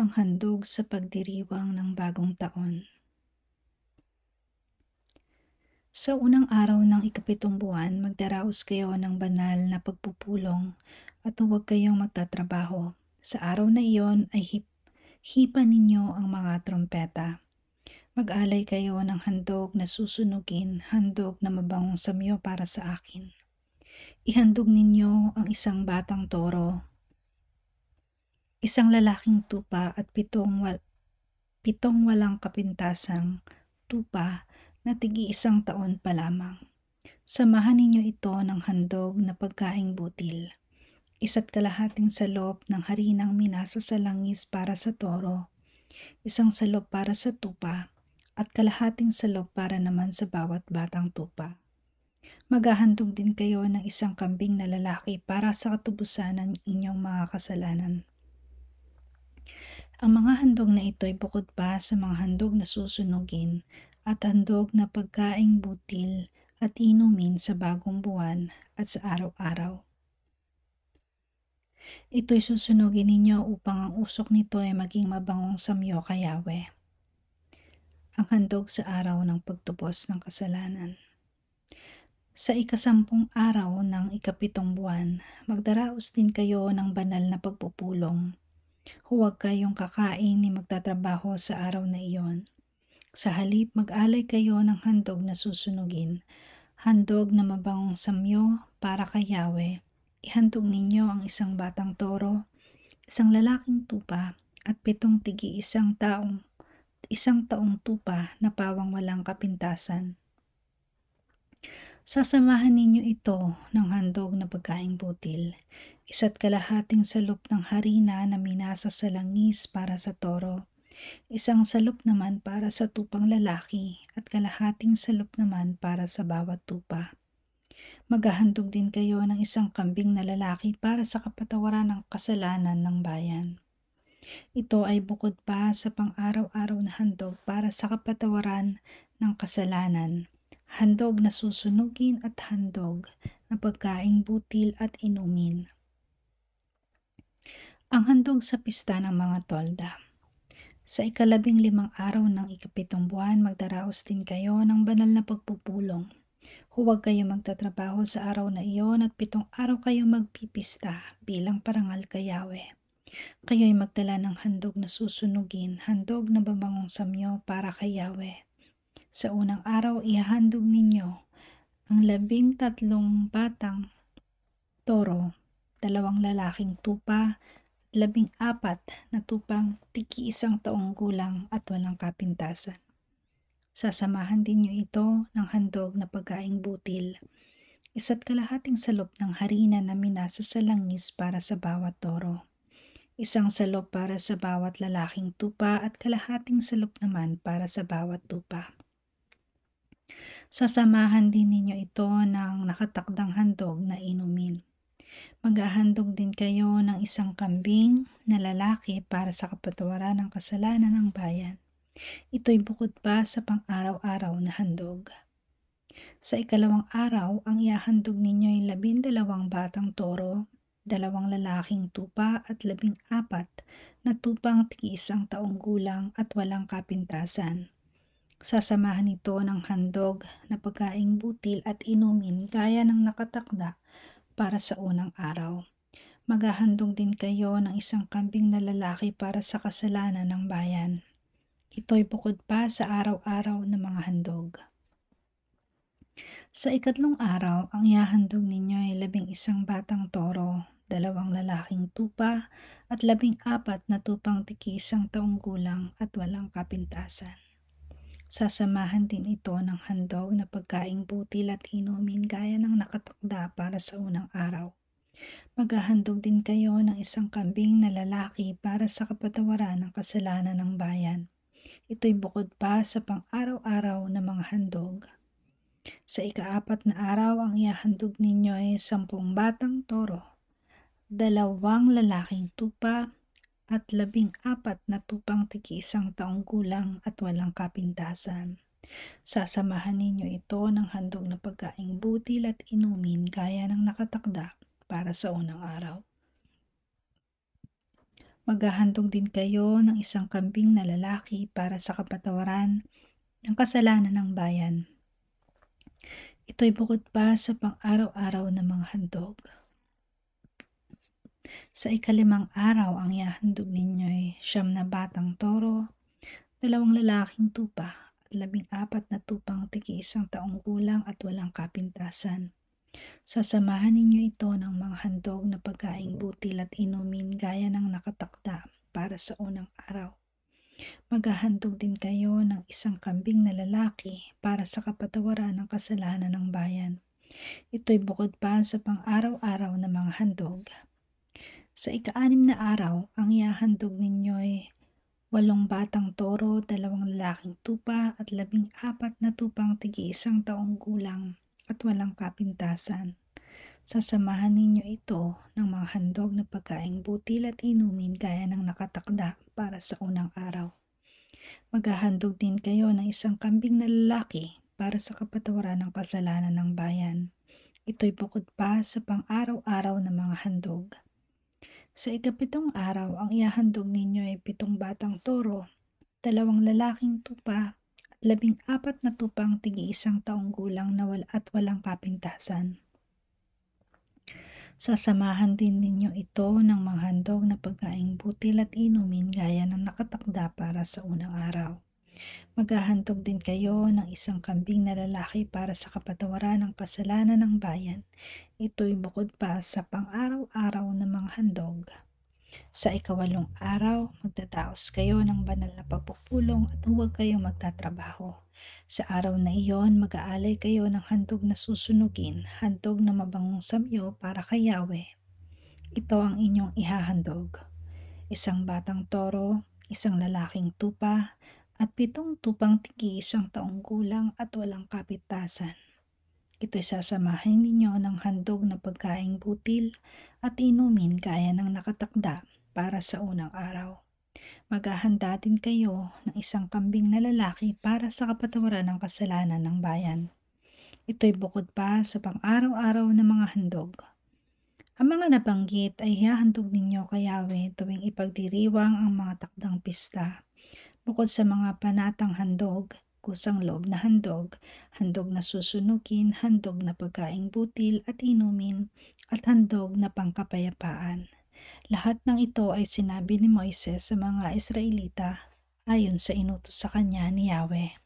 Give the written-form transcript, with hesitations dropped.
Ang handog sa pagdiriwang ng bagong taon. Sa unang araw ng ikapitong buwan, magdaraos kayo ng banal na pagpupulong at huwag kayong magtatrabaho. Sa araw na iyon ay hipan ninyo ang mga trompeta. Mag-alay kayo ng handog na susunugin, handog na mabangong samyo para sa akin. Ihandog ninyo ang isang batang toro, isang lalaking tupa at pitong walang kapintasang tupa na tigi-isang taon pa lamang. Samahan ninyo ito ng handog na pagkaing butil. 1.5 salop ng harinang minasa sa langis para sa toro, 1 salop para sa tupa, at 1/2 salop para naman sa bawat batang tupa. Maghahandog din kayo ng 1 kambing na lalaki para sa katubusan ng inyong mga kasalanan. Ang mga handog na ito ay bukod pa sa mga handog na susunugin at handog na pagkaing butil at inumin sa bagong buwan at sa araw-araw. Ito'y susunugin ninyo upang ang usok nito ay maging mabangong samyo kay Yahweh. Ang handog sa araw ng pagtubos ng kasalanan. Sa 10 araw ng ikapitong buwan, magdaraos din kayo ng banal na pagpupulong. Huwag kayong kakain ni magtatrabaho sa araw na iyon. Sa halip, mag-alay kayo ng handog na susunugin, handog na mabangong samyo para kay Yahweh. Ihandog ninyo ang 1 batang toro, 1 lalaking tupa, at 7 tigi-1 taong tupa na pawang walang kapintasan. Sasamahan ninyo ito ng handog na pagkaing butil, 1.5 salop ng harina na minasa sa langis para sa toro, 1 salop naman para sa tupang lalaki at 1/2 salop naman para sa bawat tupa. Maghahandog din kayo ng 1 kambing na lalaki para sa kapatawaran ng kasalanan ng bayan. Ito ay bukod pa sa pang-araw-araw na handog para sa kapatawaran ng kasalanan, handog na susunugin at handog na pagkaing butil at inumin. Ang handog sa pista ng mga tolda. Sa 15 araw ng ikapitong buwan, magdaraos din kayo ng banal na pagpupulong. Huwag kayo magtatrabaho sa araw na iyon at 7 araw kayo magpipista bilang parangal kay Yahweh. Kayo'y magdala ng handog na susunugin, handog na babangong samyo para kay Yahweh. Sa unang araw, ihahandog ninyo ang 13 batang toro, 2 lalaking tupa, at 14 na tupang tigi-1 taong gulang at walang kapintasan. Sasamahan din nyo ito ng handog na pagkaing butil, 1.5 salop ng harina na minasa sa langis para sa bawat toro, 1 salop para sa bawat lalaking tupa at 1/2 salop naman para sa bawat tupa. Sasamahan din ninyo ito ng nakatakdang handog na inumin. Maghahandog din kayo ng 1 kambing na lalaki para sa kapatawaran ng kasalanan ng bayan. Ito'y bukod pa sa pang-araw-araw na handog. Sa 2 araw, ang ihahandog ninyo ay 12 batang toro, 2 lalaking tupa at 14 na tupang tigi-1 taong gulang at walang kapintasan. Sasamahan ito ng handog na pagkaing butil at inumin gaya ng nakatakda para sa unang araw. Maghahandog din kayo ng 1 kambing na lalaki para sa kasalanan ng bayan. Ito'y bukod pa sa araw-araw na mga handog. Sa 3 araw, ang ihahandog ninyo ay 11 batang toro, 2 lalaking tupa, at 14 na tupang tigi-1 taong gulang at walang kapintasan. Sasamahan din ito ng handog na pagkaing butil at inumin gaya ng nakatakda para sa unang araw. Maghahandog din kayo ng 1 kambing na lalaki para sa kapatawaran ng kasalanan ng bayan. Ito'y bukod pa sa pang-araw-araw na mga handog. Sa 4 na araw, ang ihahandog ninyo ay 10 batang toro, 2 lalaking tupa, at 14 na tupang tigi-1 taong gulang at walang kapintasan. Sasamahan ninyo ito ng handog na pagkaing butil at inumin gaya ng nakatakda para sa unang araw. Maghahandog din kayo ng isang kambing na lalaki para sa kapatawaran ng kasalanan ng bayan. Ito'y bukod pa sa pang-araw-araw na mga handog. Sa ikalimang araw ang ihahandog ninyo'y 9 na batang toro, 2 lalaking tupa at 14 na tupang tigi-1 taong gulang at walang kapintasan. Sasamahan ninyo ito ng mga handog na pagkaing butil at inumin gaya ng nakatakda para sa unang araw. Maghahandog din kayo ng isang kambing na lalaki para sa kapatawaran ng kasalanan ng bayan. Ito'y bukod pa sa pang-araw-araw na mga handog. Sa ika-6 na araw, ang ihahandog ninyo'y 8 batang toro, 2 lalaking tupa at 14 na tupang tigi-1 taong gulang at walang kapintasan. Sasamahan ninyo ito ng mga handog na pagkaing butil at inumin gaya ng nakatakda para sa unang araw. Maghahandog din kayo ng isang kambing na lalaki para sa kapatawaran ng kasalanan ng bayan. Ito'y bukod pa sa pang-araw-araw na mga handog. Sa ika-7 araw, ang ihahandog ninyo ay 7 batang toro, 2 lalaking tupa at 14 na tupang tigi-1 taong gulang na walang kapintasan. Sasamahan din ninyo ito ng mga handog na pagkaing butil at inumin gaya ng nakatakda para sa unang araw. Maghahandog din kayo ng isang kambing na lalaki para sa kapatawaran ng kasalanan ng bayan. Ito'y bukod pa sa pang-araw-araw na mga handog. Sa ika-8 araw, magdadaos kayo ng banal na pagpupulong at huwag kayong magtatrabaho. Sa araw na iyon, mag-aalay kayo ng handog na susunugin, handog na mabangong samyo para kay Yahweh. Ito ang inyong ihahandog: 1 batang toro, 1 lalaking tupa, at 7 tupang tigi-1 taong gulang at walang kapintasan. Ito'y sasamahin ninyo ng handog na pagkaing butil at inumin gaya ng nakatakda para sa unang araw. Maghahanda din kayo ng isang kambing na lalaki para sa kapatawaran ng kasalanan ng bayan. Ito'y bukod pa sa pang-araw-araw na mga handog. Ang mga nabanggit ay hihahandog ninyo kay Yahweh tuwing ipagdiriwang ang mga takdang pista. Bukod sa mga panatang handog, kusang loob na handog, handog na susunugin, handog na pagkaing butil at inumin, at handog na pangkapayapaan. Lahat ng ito ay sinabi ni Moises sa mga Israelita ayon sa inutos sa kanya ni Yahweh.